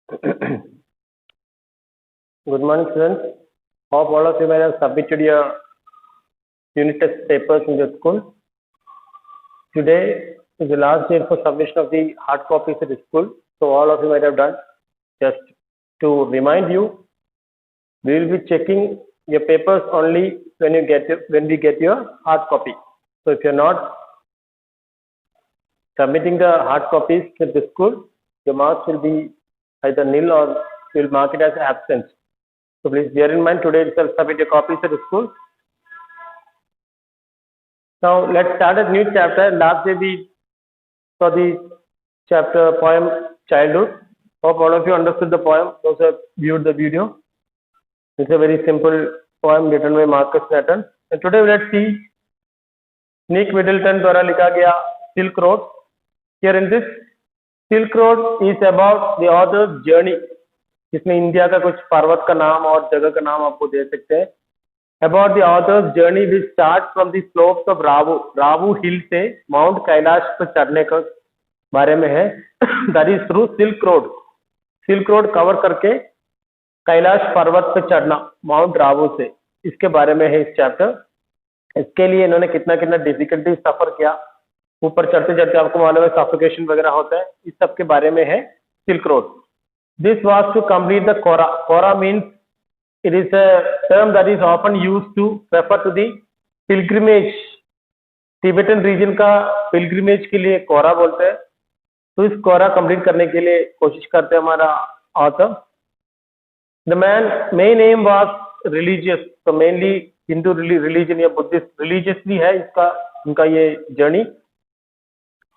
Good morning, students. Hope all of you might have submitted your unit test papers in the school. Today is the last day for submission of the hard copies at the school. So all of you might have done. Just to remind you, we will be checking your papers only when we get your hard copy. So if you're not submitting the hard copies at the school, your marks will be either nil or we'll mark it as absent. So please bear in mind, today itself submit your copies at the school. Now let's start a new chapter. Last day we saw the chapter poem Childhood. Hope all of you understood the poem. Those who have viewed the video. It's a very simple poem written by Marcus Nathan. And today let's see Nick Middleton द्वारा लिखा गया Silk Road. Here in this Silk Road is about the author's journey. इसमें India का कुछ पर्वत का नाम और जगह का नाम आपको दे सकते हैं. About the author's journey which starts from the slopes of Ravu hill से Mount कैलाश पर चढ़ने का बारे में है. That is through Silk Road. Silk Road cover करके कैलाश पर्वत पर चढ़ना माउंट रावू से, इसके बारे में है इस चैप्टर. इसके लिए इन्होंने कितना कितना डिफिकल्टी सफर किया. ऊपर चढ़ते चढ़ते आपको मालूम है सफोकेशन वगैरह होता है. इस सब के बारे में है Silk Road. This was to complete the kora. Kora means it is a term that is often used to refer to the pilgrimage. Tibetan region का पिलग्रिमेज के लिए कोरा बोलते हैं. तो इस कोरा कंप्लीट करने के लिए कोशिश करते हैं हमारा author. The main M was religious. तो मेनली हिंदू रिलीजन या बुद्धिस्ट रिलीजियसली है इसका उनका ये जर्नी.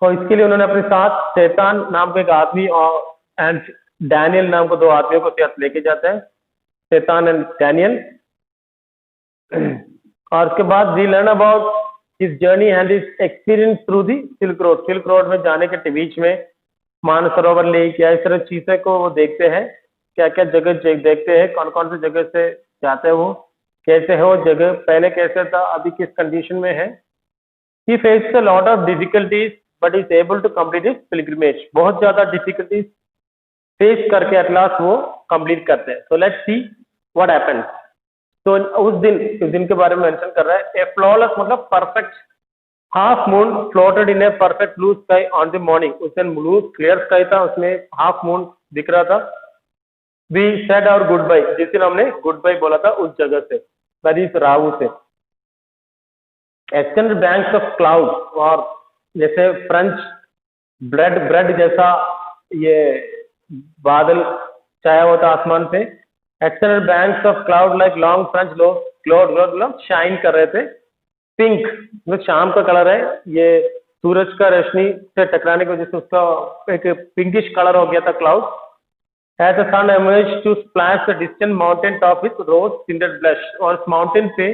और इसके लिए उन्होंने अपने साथ शैतान नाम का एक आदमी और एंड डैनियल नाम को दो आदमियों को साथ लेके जाते हैं. शैतान एंड डैनियल. और उसके बाद we learn about his journey and his experience through the Silk Road. Silk Road में जाने के बीच में मानसरोवर लेक या इस तरह चीजें को वो देखते हैं. क्या क्या जगह देखते हैं, कौन कौन सी जगह से जाते हैं, वो कैसे है वो जगह, पहले कैसे था, अभी किस कंडीशन में है. He face a lot of difficulties but is able to complete his pilgrimage. बहुत ज्यादा डिफिकल्टीज फेस करके एट लास्ट वो कंप्लीट करते हैं. So let's see what happens. तो उस दिन के बारे में मेंशन कर रहा है. ए फ्लॉलेस मतलब perfect half moon floated in a perfect blue sky on the morning. उस दिन ब्लू क्लियर स्काई था, उसमें हाफ मून दिख रहा था. We said our goodbye. जिस दिन हमने गुड बाय बोला था उस जगह से, दैट इज रावू से. एक्सटेंडेड बैंक्स ऑफ क्लाउड, और जैसे फ्रेंच ब्रेड जैसा ये बादल छाया हुआ था आसमान पे. Extended banks of cloud like long French cloud shine कर रहे थे. पिंक मतलब शाम का कलर है, ये सूरज का रोशनी से टकराने की वजह से उसका एक पिंकिश कलर हो गया था cloud. As the sun emerged to splash the distant mountain top with rose tinted blush. और इस माउंटेन पे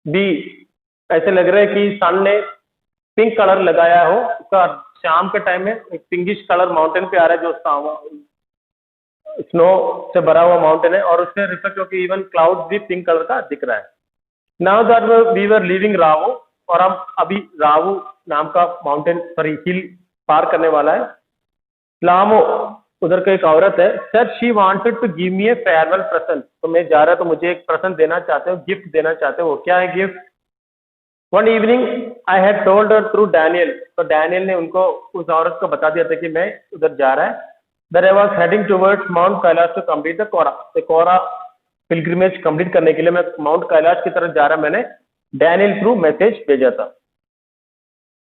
भी ऐसे लग रहा है कि सन ने पिंक कलर लगाया हो. उसका शाम के टाइम में एक पिंकिश कलर माउंटेन पे आ रहा है, जो स्नो से भरा हुआ माउंटेन है, और उससे रिफ्लेक्ट होकर इवन क्लाउड भी पिंक कलर का दिख रहा है. Now that we were living Rawu, और हम अभी रावू नाम का माउंटेन सॉरी हिल पार करने वाला है. लामो उधर का एक औरत है. Sir she wanted to give me a farewell present. तो मैं जा रहा तो मुझे एक प्रेजेंट देना चाहते हो, गिफ्ट देना चाहते हो. वो क्या है gift? One evening I had told her through Daniel. तो डैनियल ने उनको उस औरत को बता दिया था कि मैं उधर जा रहा है. That I was heading towards Mount Kailash to complete the kora. तो कोरा पिलग्रिमेज कंप्लीट करने के लिए मैं माउंट कैलाश की तरफ जा रहा. मैंने डैनियल थ्रू मैसेज भेजा था.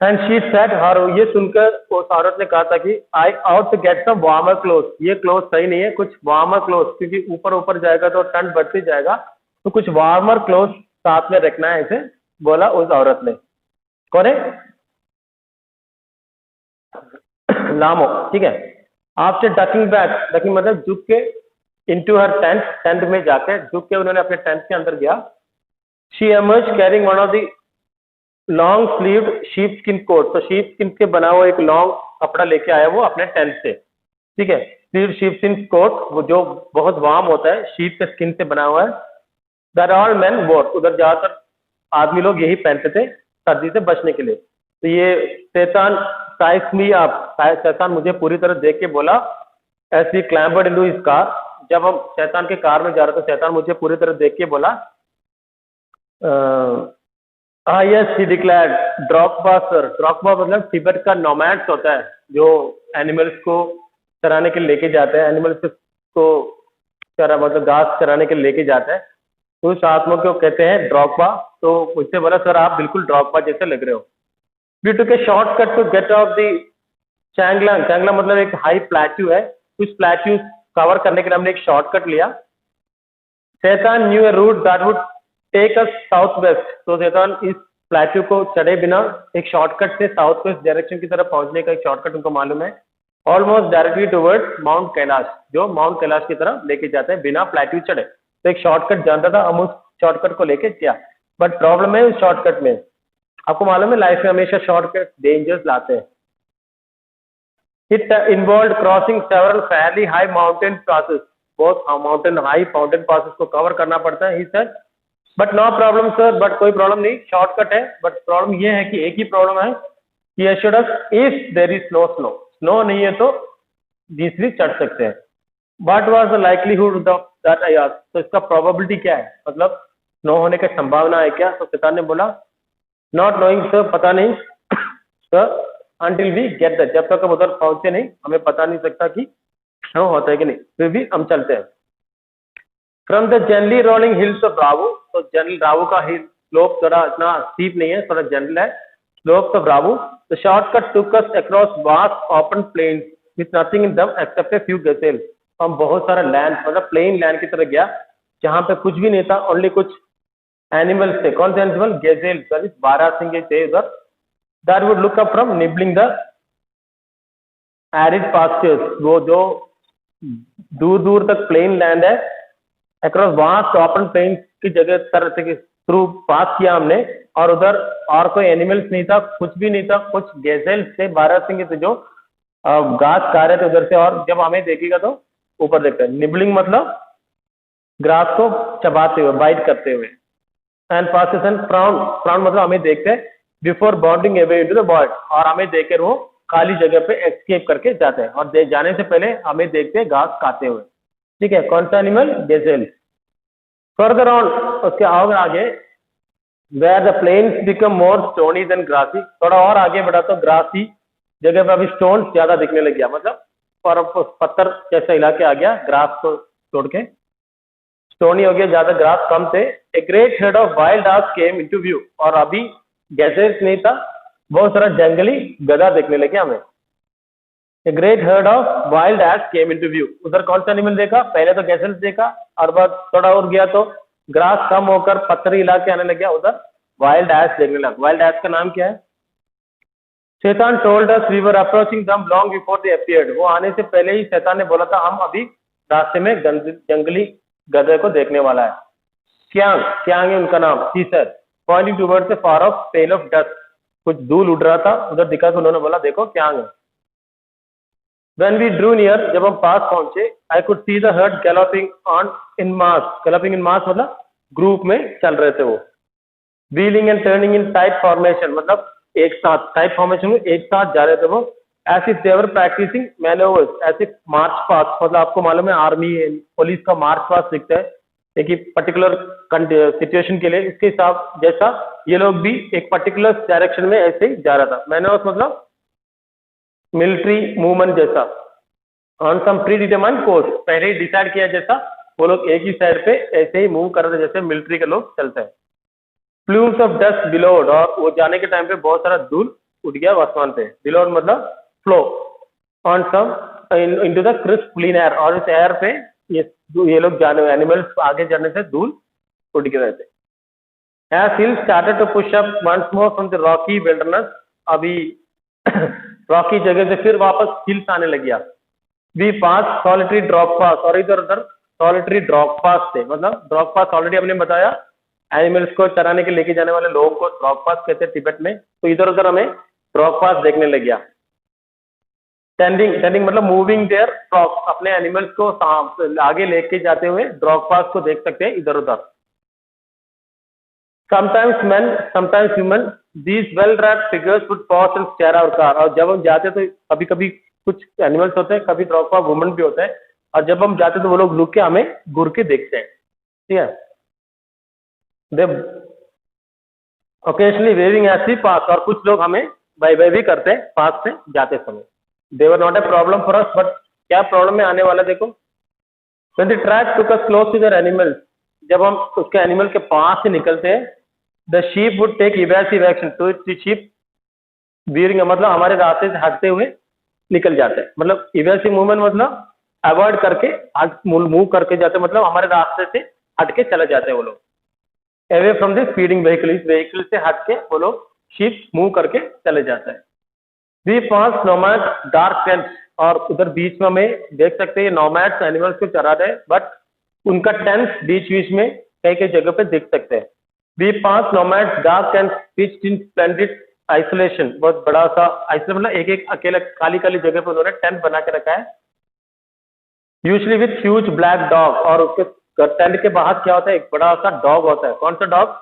एंड शी सेड हर, ये सुनकर उस औरत ने कहा था कि I ought to get some warmer cloth. ये क्लोथ सही नहीं है, कुछ वार्मर क्लोथ, क्योंकि ऊपर जाएगा तो ठंड बढ़ती जाएगा, तो कुछ वार्मर क्लोथ साथ में रखना है, ऐसे बोला उस औरत ने. करेक्ट? लामो, ठीक है. आफ्टर डकिंग बैक, डकिंग मतलब झुक के, इनटू हर टेंट में जाके झुक के उन्होंने अपने टेंट के अंदर गया. She emerge carrying one of the long sleeved sheepskin coat. तो शीप स्किन के बना हुआ एक लॉन्ग कपड़ा लेके आया वो अपने टेंट से. ठीक है. स्लीव शीप स्किन कोट, वो जो बहुत वार्म होता है, शीप के स्किन से बना हुआ है. दैट ऑल मेन वोर. उधर ज्यादातर आदमी लोग यही पहनते थे सर्दी से बचने के लिए. तो ये शैतान साइज मी आप, शैतान मुझे पूरी तरह देख के बोला as he clambered into his car, जब हम शैतान के कार में जा रहे थे, शैतान मुझे पूरी तरह देख के बोला, यस ही डिक्लेयर्ड, ड्रॉकबा सर। ड्रॉकबा मतलब तिब्बत का नोमैड्स होता है, जो एनिमल्स को चराने के लिए लेके जाते हैं, एनिमल्स को चरा मतलब घास चराने के लिए लेके जाते हैं, तो उस आत्मा को कहते हैं ड्रॉकबा। तो मुझसे बोला, सर आप बिल्कुल ड्रॉकबा जैसे लग रहे हो। We took a shortcut to get off the Changlang. Changlang मतलब एक हाई प्लेट्यू है, उस प्लेट्यू कवर करने के लिए हमने एक शॉर्टकट लिया। Shaitan knew a route that would take us south west. तो शैतान इस प्लेट्यू को चढ़े बिना एक शॉर्टकट से साउथ वेस्ट डायरेक्शन की तरफ पहुंचने का एक शॉर्टकट उनको मालूम है, almost directly towards Mount Kailash, जो माउंट कैलाश की तरफ लेके जाते हैं बिना प्लेट्यू चढ़े। तो एक शॉर्टकट जानता था, हम उस शॉर्टकट को लेके किया। बट प्रॉब्लम है उस शॉर्टकट में, आपको मालूम है लाइफ में हमेशा शॉर्टकट डेंजर्स लाते हैं। It involve crossing several fairly high mountain passes, बहुत हाई माउंटेन पासेस को कवर करना पड़ता है। He said but no problem sir, but कोई प्रॉब्लम नहीं, शॉर्टकट है। बट प्रॉब्लम ये है कि एक ही प्रॉब्लम है कि assured us if there is no snow, snow नहीं है तो जीसरी चढ़ सकते हैं। What was the likelihood that I asked, तो इसका प्रोबेबिलिटी क्या है, मतलब स्नो होने की संभावना है क्या? तो शैतान ने बोला, नॉट नोइंग सर, पता नहीं sir, until we get that, जब तक हम उधर पहुंचे नहीं हमें पता नहीं सकता कि स्नो होता है कि नहीं, फिर भी हम चलते हैं। From the generally rolling hills of Rawu, तो जनरल रावू का हिल स्लोप थोड़ा इतना स्टीप नहीं है, थोड़ा जनरल है, slopes of Rawu. The shortcut took us across vast open plains with nothing in them except a few gazelles. हम बहुत सारा लैंड मतलब प्लेन लैंड की तरह गया जहां पे कुछ भी नहीं था, ओनली कुछ एनिमल्स थे। कौन से एनिमल? गेजेल, सॉरी बारहसिंगे थे उधर। That would look up from nibbling the arid pastures, वो जो दूर दूर तक प्लेन लैंड है, अक्रॉस वास्ट ओपन प्लेन्स की जगह तरह से थ्रू पास किया हमने, और उधर और कोई एनिमल्स नहीं था, कुछ भी नहीं था, कुछ गेजेल्स थे, बारहसिंगे थे जो घास खा रहे थे उधर से। और जब हमें देखेगा तो ऊपर देखते हैं, निबलिंग मतलब ग्रास को चबाते हुए, बाइट करते हुए। And passes and frown, frown मतलब हमें देखते हैं before bounding away into the void, और हमें देखकर वो खाली जगह पे एस्केप करके जाते हैं, और जाने से पहले हमें देखते हैं घास खाते हुए। ठीक है, कौन सा एनिमल? गेजेल। फर्दर ऑन, उसके और आगे, where the plains become more stony than grassy, थोड़ा और आगे बढ़ा तो ग्रासी जगह पे अभी स्टोन ज्यादा दिखने लग गया, मतलब और पत्थर जैसा इलाके आ गया, ग्रास को छोड़ के स्टोनी हो गया, ज्यादा ग्रास कम थे। A great herd of wild ass came into view, और अभी गैसेस नहीं था, बहुत सारा जंगली गधा देखने लगे हमें। A great heard of wild ass came into view, उधर कौन सा एनिमल देखा? पहले तो गैसेस देखा, और बाद थोड़ा और गया तो ग्रास कम होकर पत्थरी इलाके आने लग गया, उधर वाइल्ड एस देखने लगा। वाइल्ड एस का नाम क्या है? Shaitan told us we were approaching them long before they appeared, वो आने से पहले ही शैतान ने बोला था हम अभी रास्ते में जंगली गधे को देखने वाला है। क्यांग, क्यांग है उनका नाम। See sir, pointing towards a far off tail of dust, कुछ धूल उड़ रहा था, उधर दिखा तो उन्होंने बोला देखो क्यांग है। When we drew near, जब हम पास पहुंचे, I could see the herd galloping on in mass, galloping in mass मतलब ग्रुप में चल रहे थे वो, wheeling and turning in tight formation मतलब एक साथ, टाइप फॉर्मेशन में एक साथ जा रहे थे वो, as if they were practicing maneuvers, ऐसे मार्च पास, मतलब आपको मालूम है आर्मी पुलिस का मार्च पास दिखता है एक ही पर्टिकुलर सिचुएशन के लिए, इसके हिसाब जैसा ये लोग भी एक पर्टिकुलर डायरेक्शन में ऐसे ही जा रहा था। मैनोवर्स मतलब मिलिट्री मूवमेंट जैसा, on some predetermined course, पहले ही डिसाइड किया जैसा वो लोग एक ही साइड पे ऐसे ही मूव कर रहे थे जैसे मिलिट्री के लोग चलते हैं। प्लूम्स ऑफ डस्ट बिलोड, और वो जाने के टाइम पे बहुत सारा धूल उठ गया आसमान पे, बिलोड मतलब flow, on some into the crisp clean air, और इस एयर पे ये लोग जाने, एनिमल्स आगे जाने से धूल उड़ के रहते। As hills started to push up once more from the rocky wilderness, अभी रॉकी जगह से फिर वापस हिल्स आने लग गया। वी पास सॉलिटरी ड्रॉप पास, और इधर उधर सॉलिटरी ड्रॉप पास थे, मतलब ड्रॉप पास ऑलरेडी हमने बताया एनिमल्स को चराने के लेके जाने वाले लोगों को ड्रॉप पास कहते हैं तिब्बत में, तो इधर उधर हमें ड्रॉप पास देखने लग गया। टेंडिंग, टेंडिंग मतलब मूविंग देयर ड्रॉप, अपने एनिमल्स को आगे लेके जाते हुए ड्रॉप पास को देख सकते हैं इधर उधर। Sometimes men, sometimes women, these well-wrapped figures would pause and stare our car, और जब हम जाते तो कभी कभी कुछ एनिमल्स होते हैं, कभी ड्रॉप ऑफ वुमन भी होता है, और जब हम जाते हैं तो वो लोग रुक के हमें घूर के देखते हैं, ठीक है। They occasionally waving as we pass, और कुछ लोग हमें बाय बाय भी करते हैं पास से जाते समय। They were not a problem for us, but क्या प्रॉब्लम में आने वाला देखो, when the track took us close to their animals, जब हम उसके एनिमल के पास से निकलते हैं, the sheep would take evasive action, तो the sheep veering मतलब हमारे रास्ते से हटते हुए निकल जाते हैं, मतलब evasive मूवमेंट मतलब अवॉइड करके मूव करके जाते हैं, मतलब हमारे रास्ते से हट के चले जाते हैं वो लोग, away from the feeding vehicle, इस व्हीकल से हट के वो लोग शीप मूव करके चले जाते हैं। We pass nomad dark tent, और उधर बीच में हमें देख सकते हैं नोमैड्स एनिमल्स को चरा रहे हैं, बट उनका टेंट बीच बीच में कई कई जगह पे देख सकते हैं। We pass nomads dark tent pitched in splendid isolation, बहुत बड़ा सा आइसोलेशन मतलब एक एक अकेला खाली खाली जगह पे उन्होंने टेंट बना के रखा है, usually with huge black dog, और उसके टेंट के बाहर क्या होता है, एक बड़ा सा डॉग होता है। कौन सा डॉग?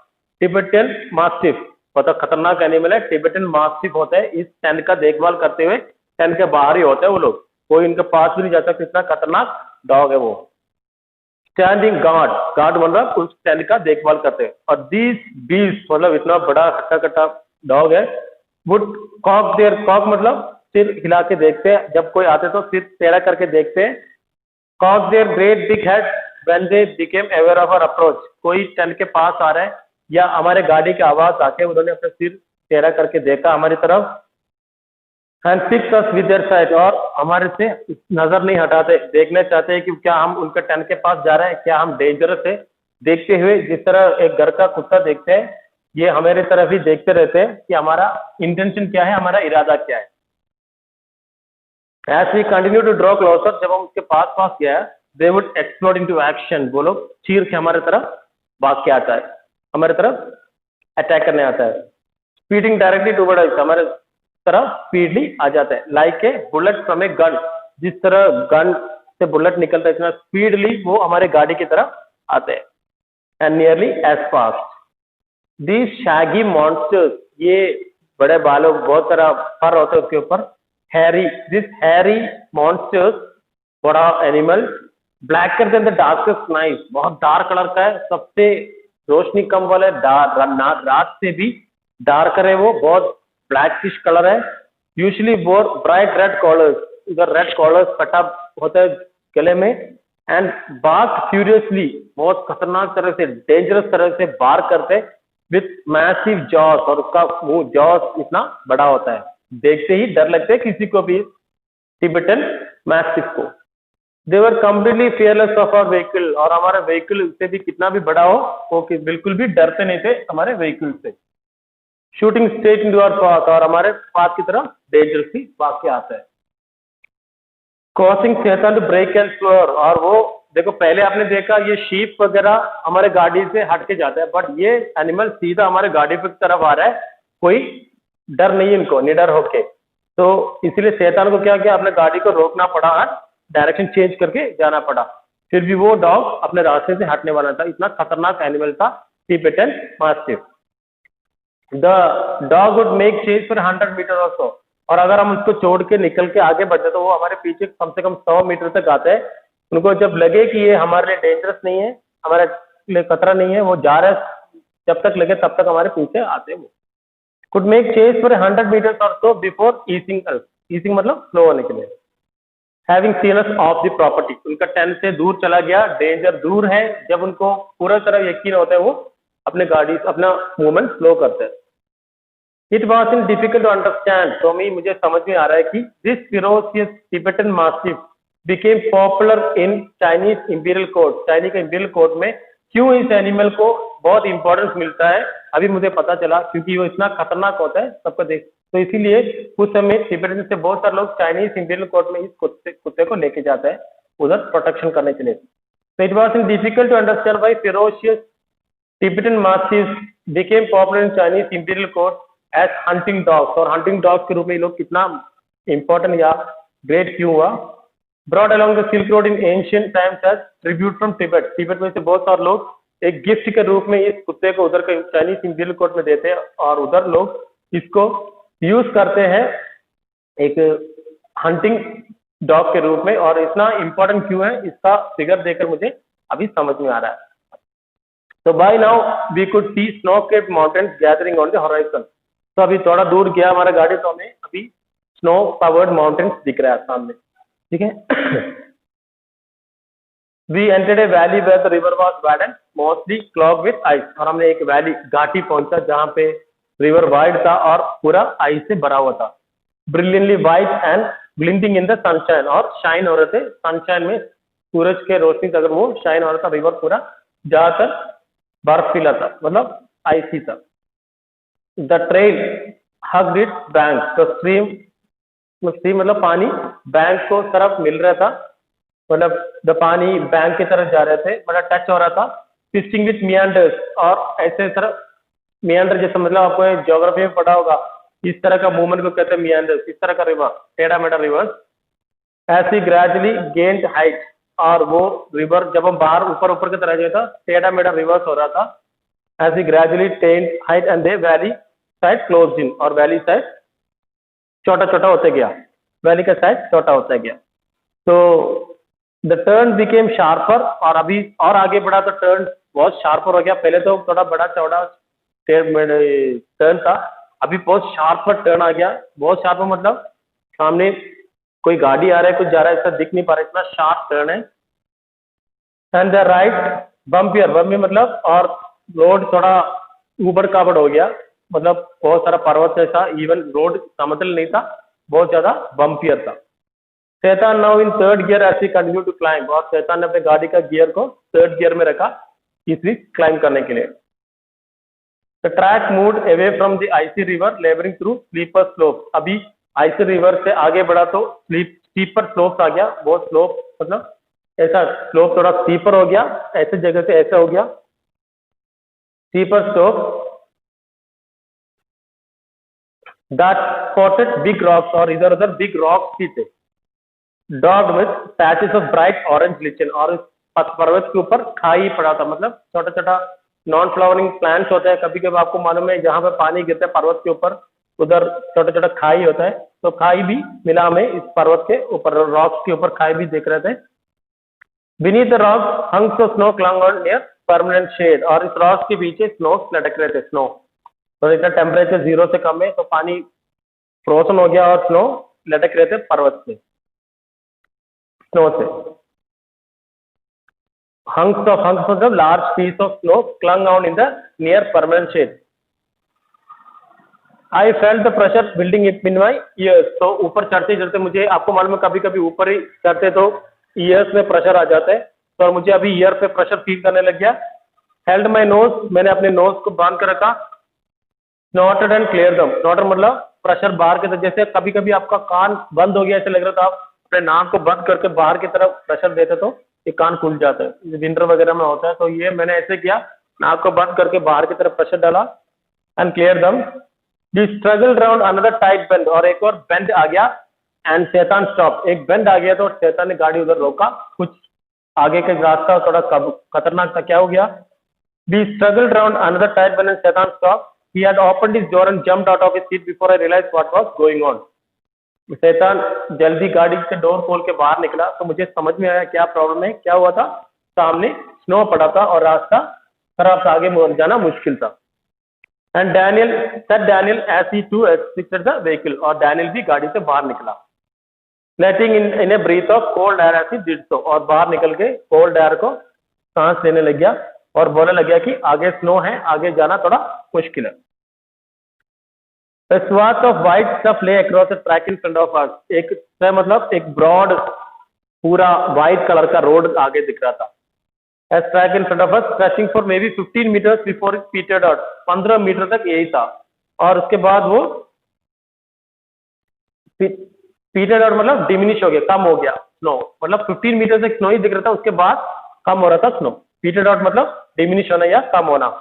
टिबेटियन मास्टिफ, बहुत खतरनाक एनिमल है, टिबेटियन मास्टिफ होता है। इस टेंट का देखभाल करते हुए टेंट के बाहर ही होते हैं वो लोग, कोई इनके पास भी नहीं जाता, कितना खतरनाक डॉग है वो। स्टैंडिंग गार्ड, गार्ड मतलब उस टेंट का देखभाल करते हैं। और दीज बीस्ट मतलब इतना बड़ा हट्टा कट्टा डॉग है, वुड कॉक देयर, कॉक मतलब सिर हिला के देखते हैं, जब कोई आते तो सिर टेढ़ा करके देखते हैं। Cock their great big head when they became aware of our approach, कोई टेंट के पास आ रहा है या हमारे गाड़ी की आवाज आके उन्होंने अपना सिर टेढ़ा करके देखा हमारी तरफ। And fix us with their site, और हमारे से नजर नहीं हटाते, देखना चाहते हैं कि क्या हम उनके टेंट के पास जा रहे हैं, क्या हम डेंजरस है, देखते हुए जिस तरह एक घर का कुत्ता देखते हैं, ये हमारे तरफ ही देखते रहते हैं कि हमारा इंटेंशन क्या है, हमारा इरादा क्या है। As we continue to draw closer, जब हम उसके पास पास गया, they would explode into action, वो लोग चीर के हमारे तरफ भाग के आता है, हमारे तरफ अटैक करने आता है। स्पीडिंग डायरेक्टली टुवर्ड अस, हमारे तरफ स्पीडली आ जाता है। Like a bullet from a gun, जिस तरह गन से बुलेट निकलता है इतना स्पीडली वो हमारे गाड़ी की तरफ आते हैं। And nearly as fast, these shaggy monsters, ये बड़े बालों बहुत तरह फर होते हैं उसके ऊपर, हैरी, दिस हैरी मॉन्स्टर्स, बड़ा animal, blacker than the darkest night, बहुत डार्क कलर का है, सबसे रोशनी कम वाला है, रात से भी डार्कर है वो, बहुत ब्लैकिश कलर है। Usually bore bright red collars, इधर रेड कॉलर्स पट्टा होता है गले में। एंड बार्क फ्यूरियसली, बहुत खतरनाक तरह से डेंजरस तरह से बार्क करते विथ मैसिव जॉस, और उसका वो जॉस इतना बड़ा होता है, देखते ही डर लगते है किसी को भी टिबेटन मैस्टिफ को। They were completely fearless of our vehicle, और हमारा व्हीकल उससे भी कितना भी बड़ा हो वो बिल्कुल भी डरते नहीं थे हमारे व्हीकल से। Shooting straight into our path, और हमारे पाथ की तरफ डेंजरसली भाग के आता है। क्रॉसिंग शैतान टू ब्रेक एंड फ्लोर, और वो देखो पहले आपने देखा ये शीप वगैरह हमारे गाड़ी से हट के जाता है, बट ये एनिमल सीधा हमारे गाड़ी की तरफ आ रहा है, कोई डर नहीं है इनको, निडर होके। तो इसीलिए शैतान को क्या किया, अपने गाड़ी को रोकना पड़ा, डायरेक्शन चेंज करके जाना पड़ा, फिर भी वो डॉग अपने रास्ते से हटने वाला था, इतना खतरनाक एनिमल था Tibetan mastiff. The dog would make chase for 100 metre और सो, और अगर हम उसको छोड़ के निकल के आगे बढ़ते तो वो हमारे पीछे कम से कम 100 मीटर तक आते हैं। उनको जब लगे कि ये हमारे लिए डेंजरस नहीं है, हमारे लिए खतरा नहीं है, वो जा रहे जब तक लगे तब तक हमारे पीछे आते हैं। वो could make chase for 100 meters or so before easing us, easing मतलब स्लो होने के लिए। Having seen us off the property, उनका टेंट से दूर चला गया, डेंजर दूर है, जब उनको पूरा तरह यकीन होता है वो अपने गाड़ी अपना मूवमेंट स्लो करते हैं। It was difficult to understand, तो मुझे समझ में आ रहा है कि this ferocious Tibetan Mastiff became popular in Chinese Imperial Court, Chinese के इंपीरियल कोर्ट में क्यों इस एनिमल को बहुत इंपॉर्टेंस मिलता है अभी मुझे पता चला, क्योंकि वो इतना खतरनाक होता है सबको देख, तो इसीलिए उस समय तिब्बत से बहुत सारे लोग चाइनीज इंपीरियल कोर्ट में इस कुत्ते को लेके जाते हैं उधर प्रोटेक्शन करने के लिए। तो it was difficult to understand why ferocious Tibetan mastiff became popular in Chinese imperial court as hunting dogs, और हंटिंग डॉग्स के रूप में ये लोग कितना इंपॉर्टेंट या ग्रेट क्यों हुआ। Brought along the Silk Road in ancient times as tribute from Tibet, Tibet में से बहुत सारे लोग एक गिफ्ट के रूप में इस कुत्ते को उधर के चाइनीज इंपीरियल कोर्ट में देते हैं, और उधर लोग इसको यूज करते हैं एक हंटिंग डॉग के रूप में। और इतना इंपॉर्टेंट क्यों है इसका फिगर देखकर मुझे अभी समझ में आ रहा है। तो by now we could see snow capped mountains gathering on the horizon. तो अभी थोड़ा दूर गया हमारा गाड़ी तो हमें अभी स्नो कवर्ड माउंटेन्स दिख रहा है सामने, ठीक है। We entered a valley where the river was wide and mostly clogged with ice. और हमने एक वैली घाटी पहुंचा जहां पे रिवर वाइड था और पूरा आइस से भरा हुआ था। Brilliantly white and glinting in the sunshine, और शाइन हो रहे थे सनशाइन में, सूरज के रोशनी से अगर वो शाइन हो रहा था। रिवर पूरा ज्यादातर बर्फीला था, मतलब आइसी था। The trail hugged it's bank, the stream मतलब पानी बैंक को तरफ मिल रहा था, मतलब द पानी बैंक की तरफ जा रहे थे, मतलब टच हो रहा था। ट्विस्टिंग विथ मियांडर्स, और ऐसे तरह मियांडर जैसे मतलब आपको ज्योग्राफी में पढ़ा होगा, इस तरह का मूवमेंट को कहते हैं मियांडर्स, इस तरह का रिवर, टेढ़ा मेढ़ा रिवर। ऐसी ग्रेजुअली गेंड हाइट, और वो रिवर जब हम बाहर ऊपर ऊपर की तरह गया था टेढ़ा मेढ़ा रिवर्स हो रहा था। ऐसी gradually tend height and they valley side close in, और वैली साइड छोटा छोटा होते गया, वैली का साइड छोटा होता गया। तो द टर्न बिकेम शार्पर, और अभी और आगे बढ़ा तो टर्न बहुत शार्पर हो गया। पहले तो थोड़ा बड़ा चौड़ा टर्न था, अभी बहुत शार्पर टर्न आ गया। बहुत शार्पर मतलब सामने कोई गाड़ी आ रहा है, कुछ जा रहा है, ऐसा दिख नहीं पा रहा, इतना शार्प टर्न है। एंड द राइट बम्पियर, बम्पियर मतलब, और रोड थोड़ा ऊबड़ खाबड़ हो गया, मतलब बहुत सारा पर्वत जैसा, इवन रोड समतल नहीं था, बहुत ज्यादा बम्पियर था। शैतान नाउ इन थर्ड गियर ऐसी कंटिन्यू टू क्लाइंब, और शैतान ने अपने गाड़ी का गियर को थर्ड गियर में रखा इसी क्लाइंब करने के लिए। The track moved away from the icy river labouring through steeper slope. अभी आइसी रिवर से आगे बढ़ा तो स्लीपर स्लोप आ गया, बहुत स्लोप मतलब ऐसा स्लोप थोड़ा स्टीपर हो गया, ऐसे जगह से ऐसा हो गया steeper slope. That spotted big rocks, और इधर उधर बिग रॉक्स भी थे। Dog with patches of bright orange lichen, और इस पर्वत के ऊपर खाई पड़ा था, मतलब छोटा छोटा नॉन फ्लावरिंग प्लांट्स होते हैं। कभी कभी आपको मालूम है जहां पर पानी गिरता है पर्वत के ऊपर, उधर छोटा छोटा खाई होता है, तो खाई भी मिला हमें इस पर्वत के ऊपर, रॉक्स के ऊपर खाई भी देख रहे थे। Beneath the rocks hung the snow clung on near permanent shade, और इस रॉक्स के पीछे स्नो लटक रहे थे। स्नो तो इतना टेम्परेचर 0 से कम है तो पानी फ्रोजन हो गया और स्नो लटक रहे थे पर्वत से, स्नो से। हंक्स मतलब large piece of snow clung on in the near permanent shade. I felt the pressure building it in my ears, तो ऊपर चढ़ते चढ़ते मुझे, आपको मालूम है कभी कभी ऊपर ही चढ़ते तो ईयर्स में प्रेशर आ जाता है, तो मुझे अभी ईयर पे प्रेशर फील करने लग गया। हेल्ड माई नोज, मैंने अपने नोज को बांध कर रखा। स्नॉटेड एंड क्लियर दम, स्नॉटर मतलब प्रेशर बाहर की तरफ, जैसे कभी कभी आपका कान बंद हो गया ऐसे लग रहा था, आप अपने नाक को बंद करके बाहर की तरफ प्रेशर देते तो ये कान खुल जाता है, विंटर वगैरह में होता है। तो ये मैंने ऐसे किया, नाक को बंद करके बाहर की तरफ प्रेशर डाला and clear them. The struggle round another tight bend, और एक और बेंड आ गया एंड शैतान स्टॉप, एक बेंड आ गया तो शैतान ने गाड़ी उधर रोका। कुछ आगे का रास्ता थोड़ा खतरनाक था, क्या हो गया? The struggle round another tight bend and Shaitan stop. He had opened his door and jumped out of his seat before I realized what was going on. शैतान जल्दी गाड़ी से डोर खोल के बाहर निकला तो मुझे समझ में आया क्या प्रॉब्लम है, क्या हुआ था। सामने स्नो पड़ा था और रास्ता खराब था, आगे जाना मुश्किल था। And Daniel as he too exited the vehicle, और डैनियल भी गाड़ी से बाहर निकला। Letting in a breath of cold air as he did so, और बाहर निकल के कोल्ड एयर को सांस लेने लग गया और बोलने लग गया कि आगे स्नो है, आगे जाना थोड़ा मुश्किल है। A swath of white stuff lay across the track in front of us. एक मतलब एक ब्रॉड पूरा व्हाइट कलर का रोड आगे दिख रहा था। As track in front of us, stretching for maybe 15 meters before it petered out. 15 metre तक यही था और उसके बाद वो petered out मतलब डिमिनिश हो गया, कम हो गया स्नो, मतलब 15 मीटर तक स्नो ही दिख रहा था, उसके बाद कम हो रहा था स्नो। petered out मतलब डिमिनिश होना या कम होना।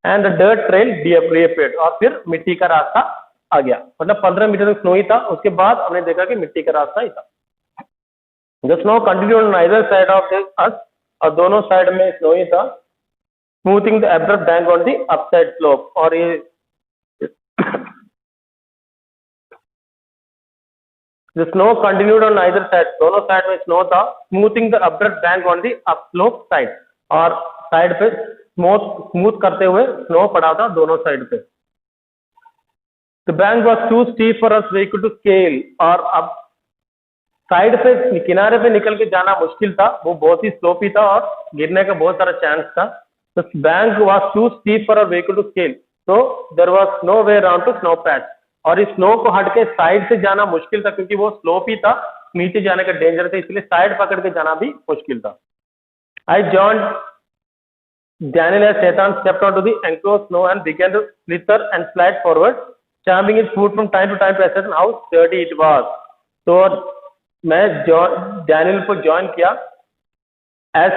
And the dirt trail reappeared, और फिर मिट्टी का रास्ता आ गया, मतलब 15 मीटर तक स्नो ही था, उसके बाद हमने देखा कि मिट्टी का रास्ता ही था। The snow continued on either side of us, और दोनों साइड में स्नो ही था। Smoothing the abrupt bank on the upside slope, और ये The snow continued on either side. दोनों साइड में स्नो था. Smoothing the abrupt bank on the upslope side. और साइड पे स्मूथ करते हुए स्नो पड़ा था दोनों साइड पे. The bank was too steep for us vehicle to scale. और अब साइड पे किनारे पे निकल के जाना मुश्किल था. वो बहुत ही स्लोपी था और गिरने का बहुत सारा चांस था. The bank was too steep for our vehicle to scale. So there was no way around to snow patch. और इस स्नो को हट के साइड से जाना मुश्किल था क्योंकि वो स्लोप ही था, नीचे जाने का डेंजर था, इसलिए साइड पकड़ के जाना भी मुश्किल था. I joined Daniel as Shaitan stepped onto the enclosed snow and began to slither and slide forward, champing its foot from time to time to assess how sturdy it was. तो मैं Daniel को join किया as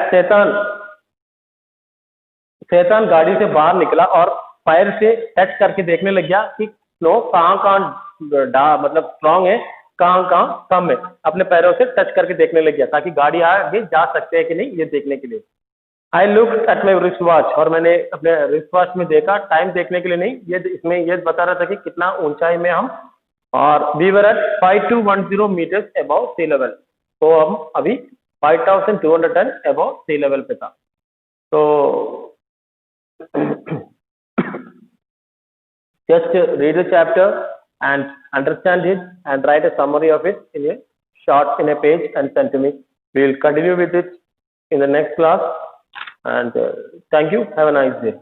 शैतान गाड़ी से बाहर निकला और पैर से टच करके देखने लग गया कि स्नो कहाँ मतलब स्ट्रांग है, कहाँ कम है. अपने पैरों से टच करके देखने लग गया ताकि गाड़ी आगे जा सकते हैं कि नहीं ये देखने के लिए. I look at my wrist watch. और मैंने अपने रिस्ट वॉच में देखा, टाइम देखने के लिए नहीं, ये इसमें ये बता रहा था कि कितना ऊंचाई में हम. और we were at 5210 metres above sea level. तो हम अभी 5210 अबव सी लेवल पे था. तो just read the chapter and understand it and write a summary of it in a page and send to me. We will continue with it in the next class, and thank you. Have a nice day.